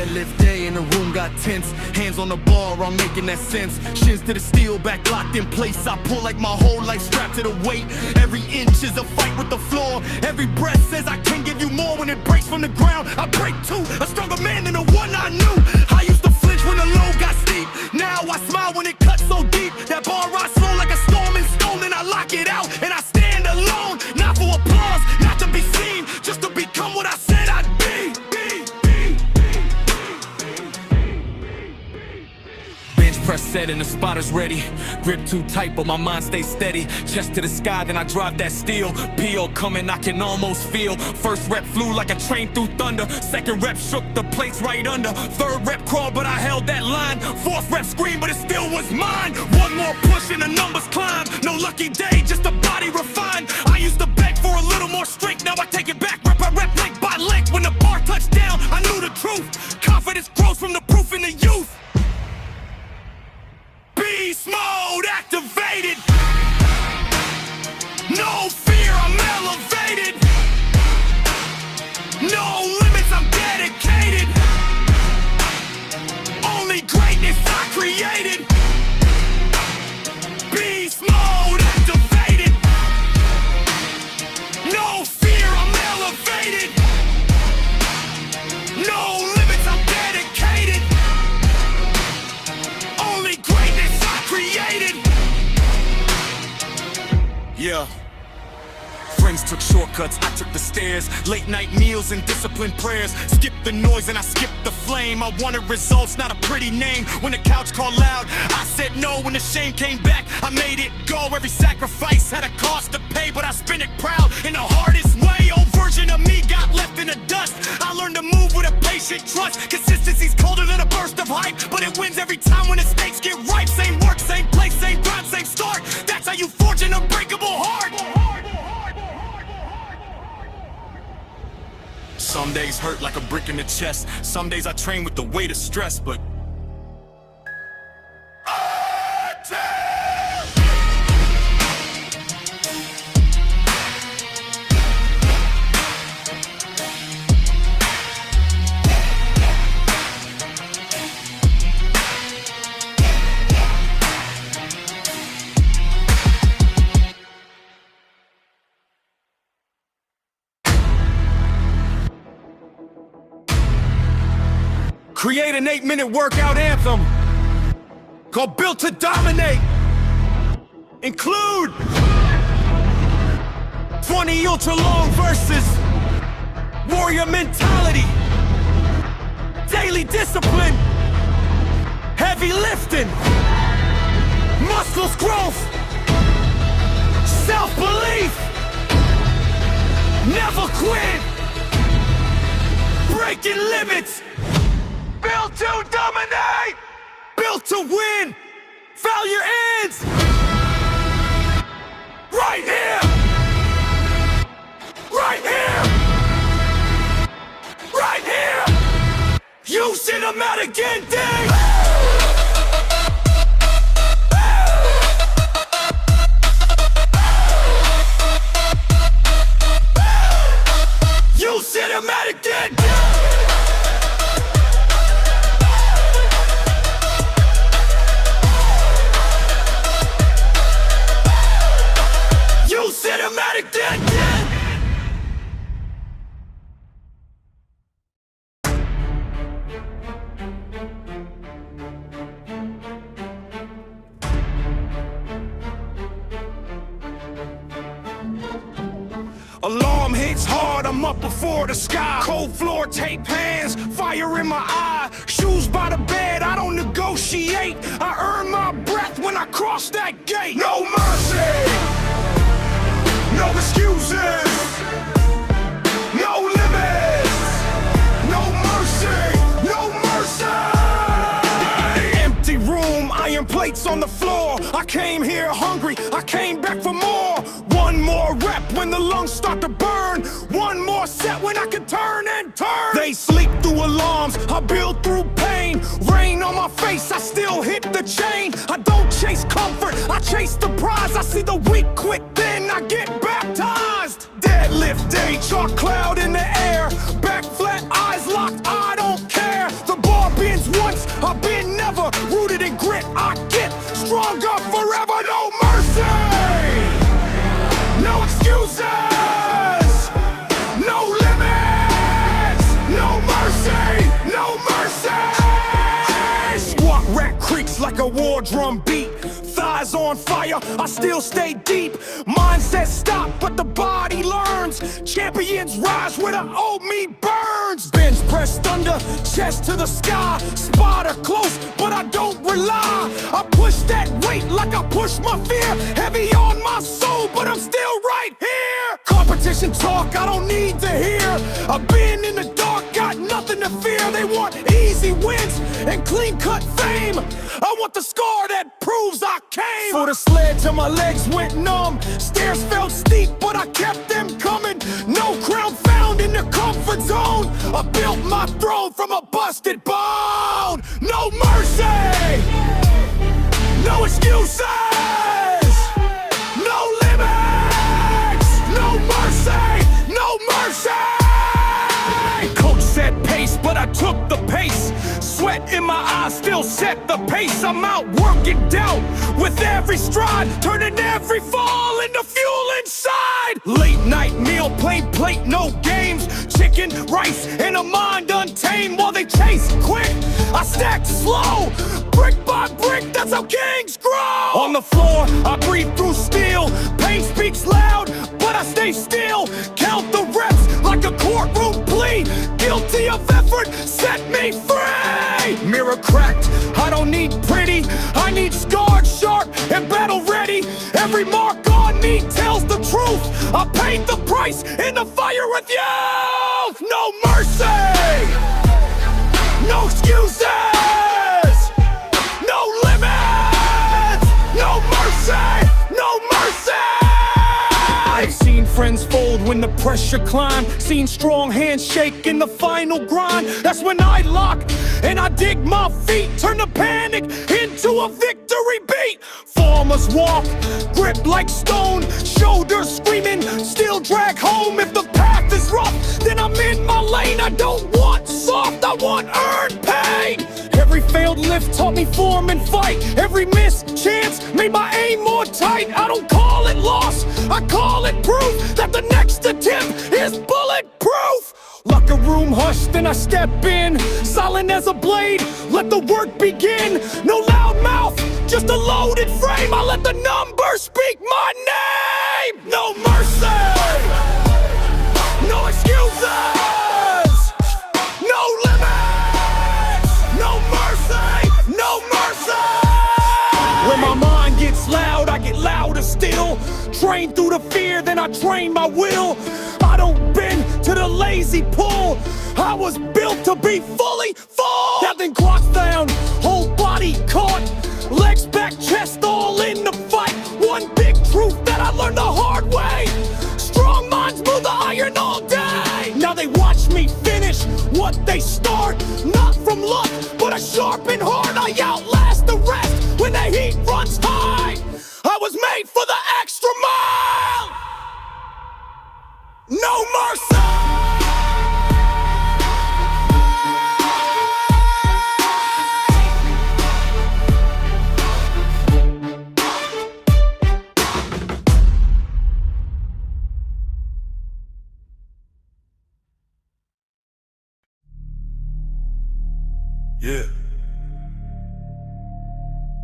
Deadlift day and the room got tense. Hands on the bar, I'm making that sense. Shins to the steel, back locked in place. I pull like my whole life strapped to the weight. Every inch is a fight with the floor. Every breath says I can give you more. When it breaks from the ground, I break too. A stronger man than the one I knew. I used to flinch when the load got steep. Now I smile when it cuts so deep. That bar rides slow like a storm and stone. And I lock it out and I stand alone. Not for applause, not to be seen, just to become what I said I'd be. Press set and the spotter's ready. Grip too tight but my mind stays steady. Chest to the sky then I drive that steel. PO coming I can almost feel. First rep flew like a train through thunder. Second rep shook the plates right under. Third rep crawled but I held that line. Fourth rep screamed but it still was mine. One more push and the numbers climb. No lucky day, just a body refined. I used to beg for a little more strength. Now I take it back rep by rep, link by link. When the bar touched down I knew the truth. Confidence grows from the proof in the youth. Beast mode activated. No fear, I'm elevated. No limits, I'm dedicated. Only greatness I created. Beast mode activated. No fear, I'm elevated. No limits, I'm dedicated. Only greatness created. Yeah. Friends took shortcuts, I took the stairs. Late night meals and disciplined prayers. Skipped the noise and I skipped the flame. I wanted results, not a pretty name. When the couch called loud, I said no. When the shame came back, I made it go. Every sacrifice had a cost to pay, but I spent it proud in the hardest way. Old version of me got left in the dust. I learned to move with a patient trust. Consistency's colder than a burst of hype, but it wins every time when the stakes get ripe. Same work, same place, same grind, same start. That's how you forge an unbreakable heart. Some days hurt like a brick in the chest. Some days I train with the weight of stress, but create an 8-minute workout anthem called Built to Dominate. Include 20 ultra-long verses, warrior mentality, daily discipline, heavy lifting, muscles growth, self-belief, never quit, breaking limits. Built to dominate! Built to win! Failure ends! Right here! Right here! Right here! You cinematic ending! You cinematic ending! Cinematic dead. Alarm hits hard, I'm up before the sky. Cold floor, tape hands, fire in my eye. Shoes by the bed, I don't negotiate. I earn my breath when I cross that gate. No mercy! No excuses, no limits, no mercy, no mercy. Empty room, iron plates on the floor. I came here hungry, I came back for more. One more rep when the lungs start to burn. One more set when I can turn and turn. They sleep through alarms, I build through pain. Rain on my face, I still hit the chain. I don't chase comfort, I chase the prize. I see the weak quit, then I get baptized. Deadlift day, chalk cloud in the air. Back flat, eyes locked, I don't care. The a war drum beat. Thighs on fire, I still stay deep. Mindset stop, but the body learns. Champions rise where the old me burns. Bench press thunder, chest to the sky. Spotter close, but I don't rely. I push that weight like I push my fear. Heavy on my soul, but I'm still right here. Competition talk, I don't need to hear. I've been in the dark, got nothing to fear. They want easy wins and clean cut fame. I want the scar that proves I came. For the sled till my legs went numb. Stairs felt steep, but I kept them coming. No crown found in the comfort zone. I built my throne from a busted bone. No mercy, no excuses, no limits, no mercy, no mercy. Coach said pace, but I took the pace. Sweat in my eyes still set the pace. I'm out working doubt with every stride, turning every fall into fuel inside. Late night meal, plain plate, no games. Chicken, rice, and a mind untamed while they chase quick. I stack slow, brick by brick, that's how kings grow. On the floor, I breathe through steel. Pain speaks loud, but I stay still. Count the reps like a courtroom plea. Guilty of effort, set me free. Mirror cracked, I don't need pretty. I need scarred, sharp, and battle ready. Every mark on me tells the truth. I paid the price in the fire with you. No mercy, no excuses, no limits, no mercy, no mercy. I've seen friends fold when the pressure climbed. Seen strong hands shake in the final grind. That's when I lock and I dig my feet. Turn the panic into a victory beat. Farmers walk, grip like stone. Shoulders screaming, still drag home. If the path is rough, then I'm in my lane. I don't want soft, I want earned pain. Every failed lift taught me form and fight. Every missed chance made my aim more tight. I don't call it loss, I call it proof that the next attempt is bulletproof. Locker room hush, then I step in. Silent as a blade, let the work begin. No loud mouth, just a loaded frame. I let the numbers speak my name. No mercy, no excuses, no limits, no mercy, no mercy. When my mind gets loud, I get louder still. Train through the fear, then I train my will. I don't bend to the lazy pull. I was built to be fully full. Nothing clocks down, whole body caught. Legs back, chest all in the fight. One big truth that I learned the hard way. Strong minds move the iron all day. Now they watch me finish what they start. Not from luck, but a sharpened heart. I outlast the rest when the heat runs high. I was made for the extra mile. No mercy. Yeah.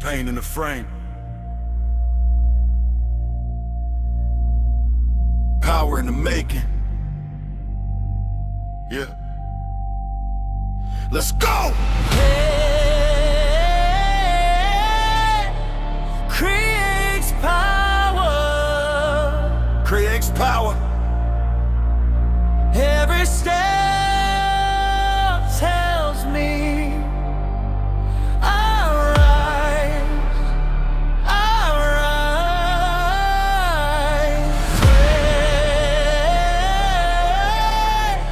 Pain in the frame. Power in the making. Yeah. Let's go! Hey, creates power. Creates power. Every step tells me I rise.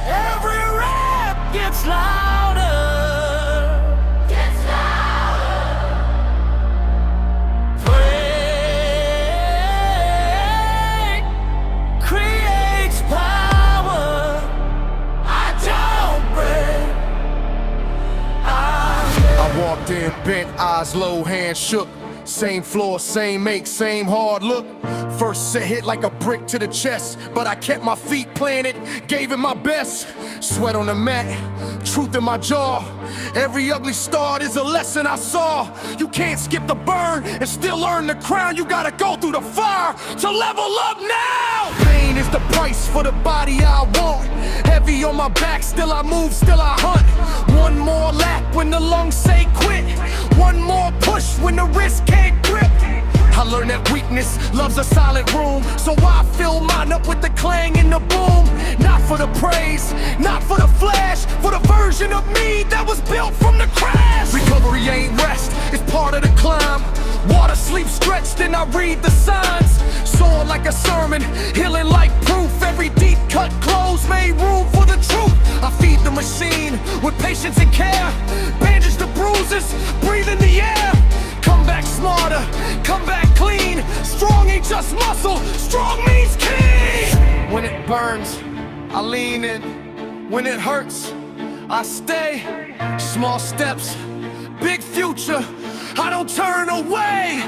Every rep gets louder. Pray creates power. I don't break. I walked in, bent eyes low, hands shook. Same floor, same make, same hard look. First set hit like a brick to the chest, but I kept my feet planted, gave it my best. Sweat on the mat, truth in my jaw. Every ugly start is a lesson I saw. You can't skip the burn and still earn the crown. You gotta go through the fire to level up now. Pain is the price for the body I want. Heavy on my back, still I move, still I hunt. One more lap when the lungs say quit. One more push when the wrist can't grip. I learned that weakness loves a silent room, so I fill mine up with the clang and the boom. Not for the praise, not for the flash, for the version of me that was built from the crash. Recovery ain't rest, it's part of the climb. Water, sleep, stretched, and I read the signs. Soar like a sermon, healing like proof. Every deep cut close made room for the truth. I feed the machine with patience and care. Bandage the bruises, breathe in the air. Come back smarter, come back clean. Strong ain't just muscle, strong means key. When it burns, I lean in. When it hurts, I stay. Small steps, big future, I don't turn away.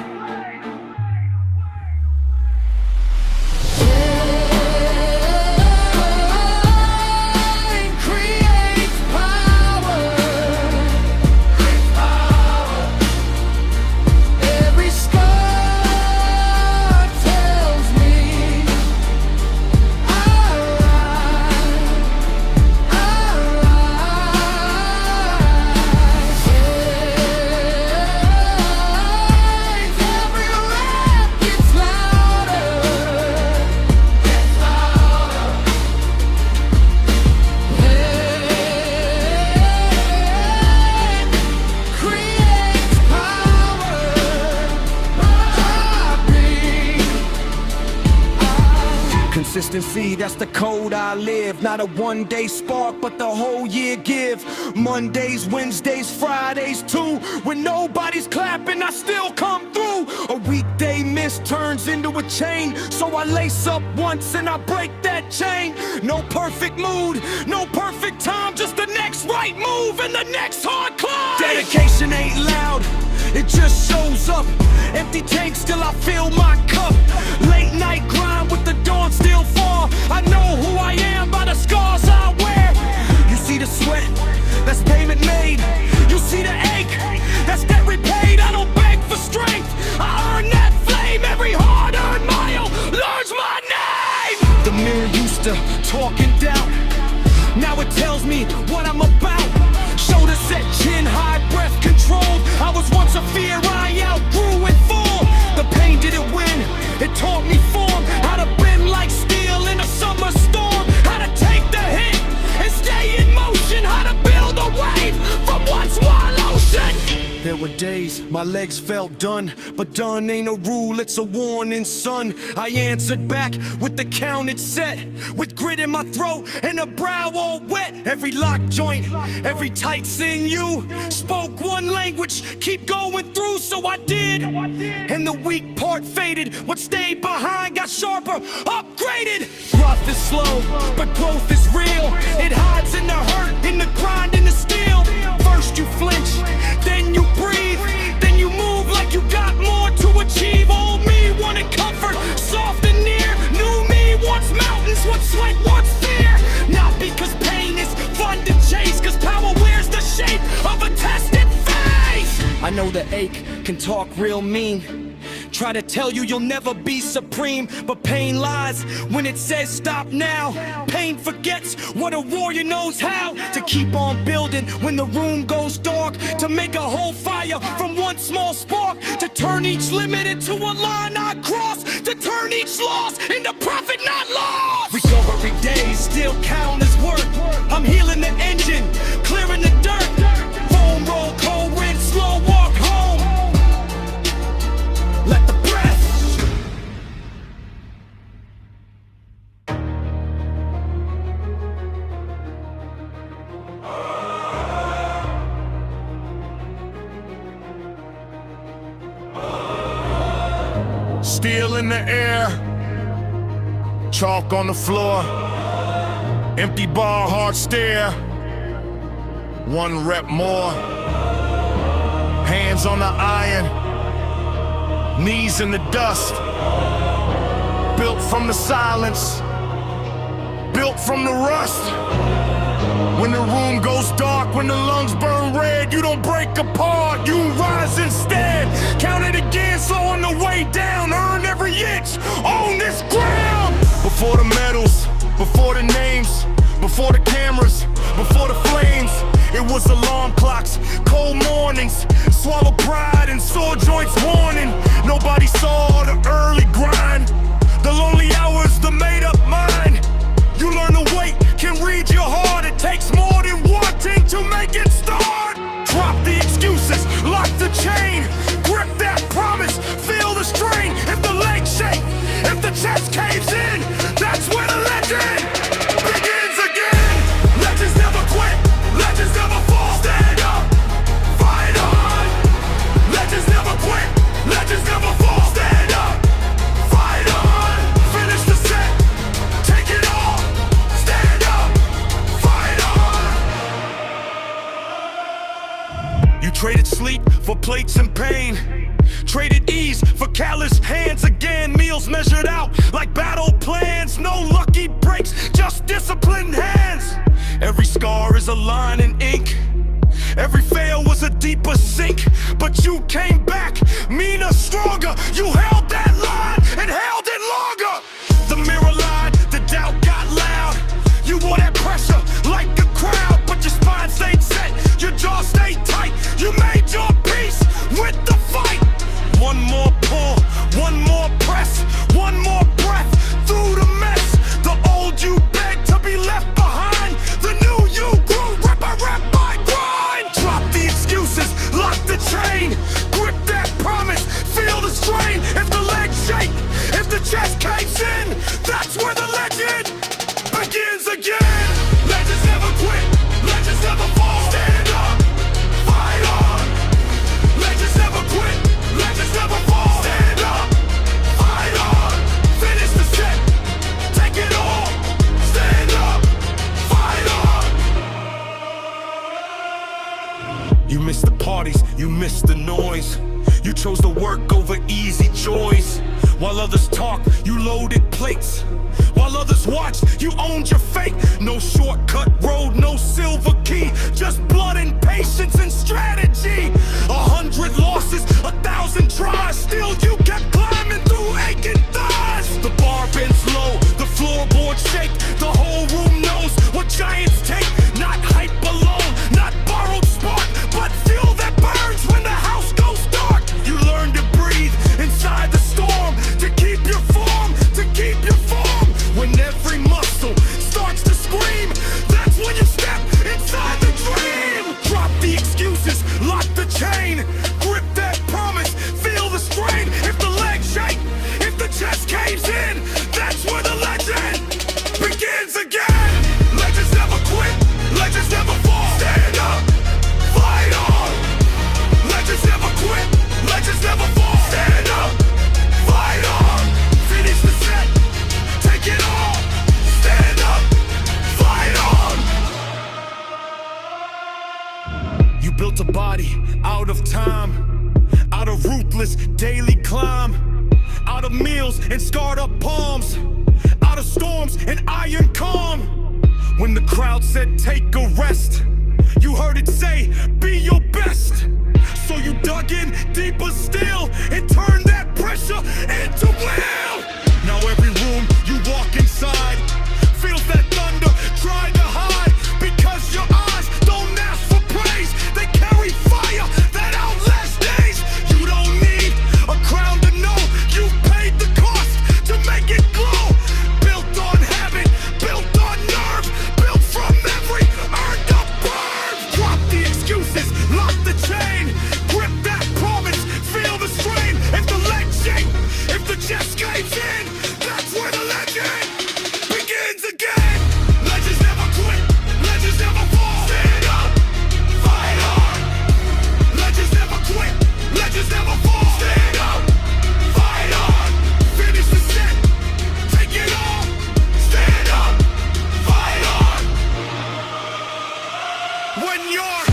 Consistency, that's the code I live. Not a one-day spark, but the whole year give. Mondays, Wednesdays, Fridays too. When nobody's clapping, I still come through. A weekday miss turns into a chain, so I lace up once and I break that chain. No perfect mood, no perfect time, just the next right move and the next hard climb. Dedication ain't loud, it just shows up. Empty tank, still I fill my cup. Late night grind with the dawn still fall. I know who I am by the scars I wear. You see the sweat, that's payment made. You see the ache, that's debt repaid. I don't beg for strength, I earn that flame. Every hard-earned mile learns my name. The mirror used to talk in doubt, now it tells me what I'm about. Shoulder set, chin high, breath controlled. I was once a fear, I outgrew it full. The pain didn't win, it taught me form. How to bend like steel in a summer storm. How to take the hit and stay in motion. How to build a wave from one small ocean. There were days my legs felt done, but done ain't a rule, it's a warning, son. I answered back with the counted set, with grit in my throat and a brow all wet. Every lock joint, every tight sinew spoke one language, keep going through, so I did. And the weak part faded, what stayed behind got sharper, upgraded. Growth is slow, but growth is real. It hides in the hurt, in the grind, in the steel. First you flinch, then you breathe, then you move like you got more to achieve. Old me wanted comfort, soft and near. New me wants mountains, wants sweat, wants fear. Not because pain is fun to chase, cause power wears the shape of a tested face. I know the ache can talk real mean, try to tell you you'll never be supreme, but pain lies when it says stop now. Pain forgets what a warrior knows how to keep on building when the room goes dark, to make a whole fire from one small spark, to turn each limit into a line I cross, to turn each loss into profit, not loss. Recovery days still count as work. I'm healing the engine, clearing the dirt. Foam roll, cold wind, slow walk home. Let the breath. Steel in the air, chalk on the floor, empty bar, hard stare. One rep more, hands on the iron, knees in the dust. Built from the silence, built from the rust. When the room goes dark, when the lungs burn red, you don't break apart, you rise instead. Count it again, slow on the way down, earn every inch, own this ground. Before the medals, before the names, before the cameras, before the flames, it was alarm clocks, cold mornings, swallow pride and sore joints warning. Nobody saw the early grind, the lonely hours, the made up mind. You learn to wait, can read your heart. It takes more than wanting to make it start. Drop the excuses, lock the chain, grip that promise, feel the strain. If the legs shake, if the chest caves in, that's where the legend begins again. Legends never quit, legends never fall. Stand up, fight on. Legends never quit, legends never fall. Stand up, fight on. Finish the set, take it all. Stand up, fight on. You traded sleep for plates and pain, traded ease for callous hands again. Meals measured out like battle plans, no lucky breaks, just disciplined hands. Every scar is a line in ink, every fail was a deeper sink. But you came back, meaner, stronger. You held that line and held it longer. The mirror lied, the doubt got loud. You wore that pressure like a crowd, but your spine stayed set, your jaw stayed tight. You made your peace with the fight. One more pull, one more press, one more breath through the mess. The old you begged to be left behind, the new you grew rep by grind. Drop the excuses, lock the chain, grip that promise, feel the strain. If the legs shake, if the chest caves in, that's where the legend begins again. Legends never quit, legends never fall. Stand up, fight on. Legends never quit, legends never fall. Stand up, fight on. Finish the set, take it all. Stand up, fight on. You missed the parties, you missed the noise. You chose to work over easy joys. While others talked, you loaded plates. While others watched, you owned your fate. No shortcut road, no silver key, just blood and patience and strategy. 100 losses, 1,000 tries, still you kept climbing through aching thighs. The bar bends low, the floorboards shake. The whole room knows what giants take. Not hype alone, not borrowed spark, but fuel that burns when the house goes dark. You learn to breathe inside the storm, to keep your form, to keep your form. When every muscle starts to scream, that's when you step inside the dream. Drop the excuses, lock the chain, grip that promise, feel the strain. If the legs shake, if the chest caves in, that's where the legend begins again. Legends never quit, legends never fall. Stand up, fight on. Legends never quit, legends never fall. Stand up, fight on. Finish the set, take it all. Stand up, fight on. You built a body out of time, out of ruthless daily climb, out of meals and scarred up palms, out of storms and iron calm. When the crowd said take a rest, you heard it say be your best. So you dug in deeper still and turned that pressure into will. Now every room you walk inside feels that thunder, try to hide, because your eyes don't ask for praise. They carry fire that outlasts days. You don't need a crown to know you paid the cost to make it glow. Built on habit, built on nerve, built from every earned up burn. Drop the excuses, lock the chain, grip that promise, feel the strain. If the legs shake, if the chest caves in, that's where the legend begins again. Legends never quit, legends never fall. Stand up, fight on. Legends never quit, legends never fall. Stand up, fight on. Finish the set, take it all. Stand up, fight on. When you're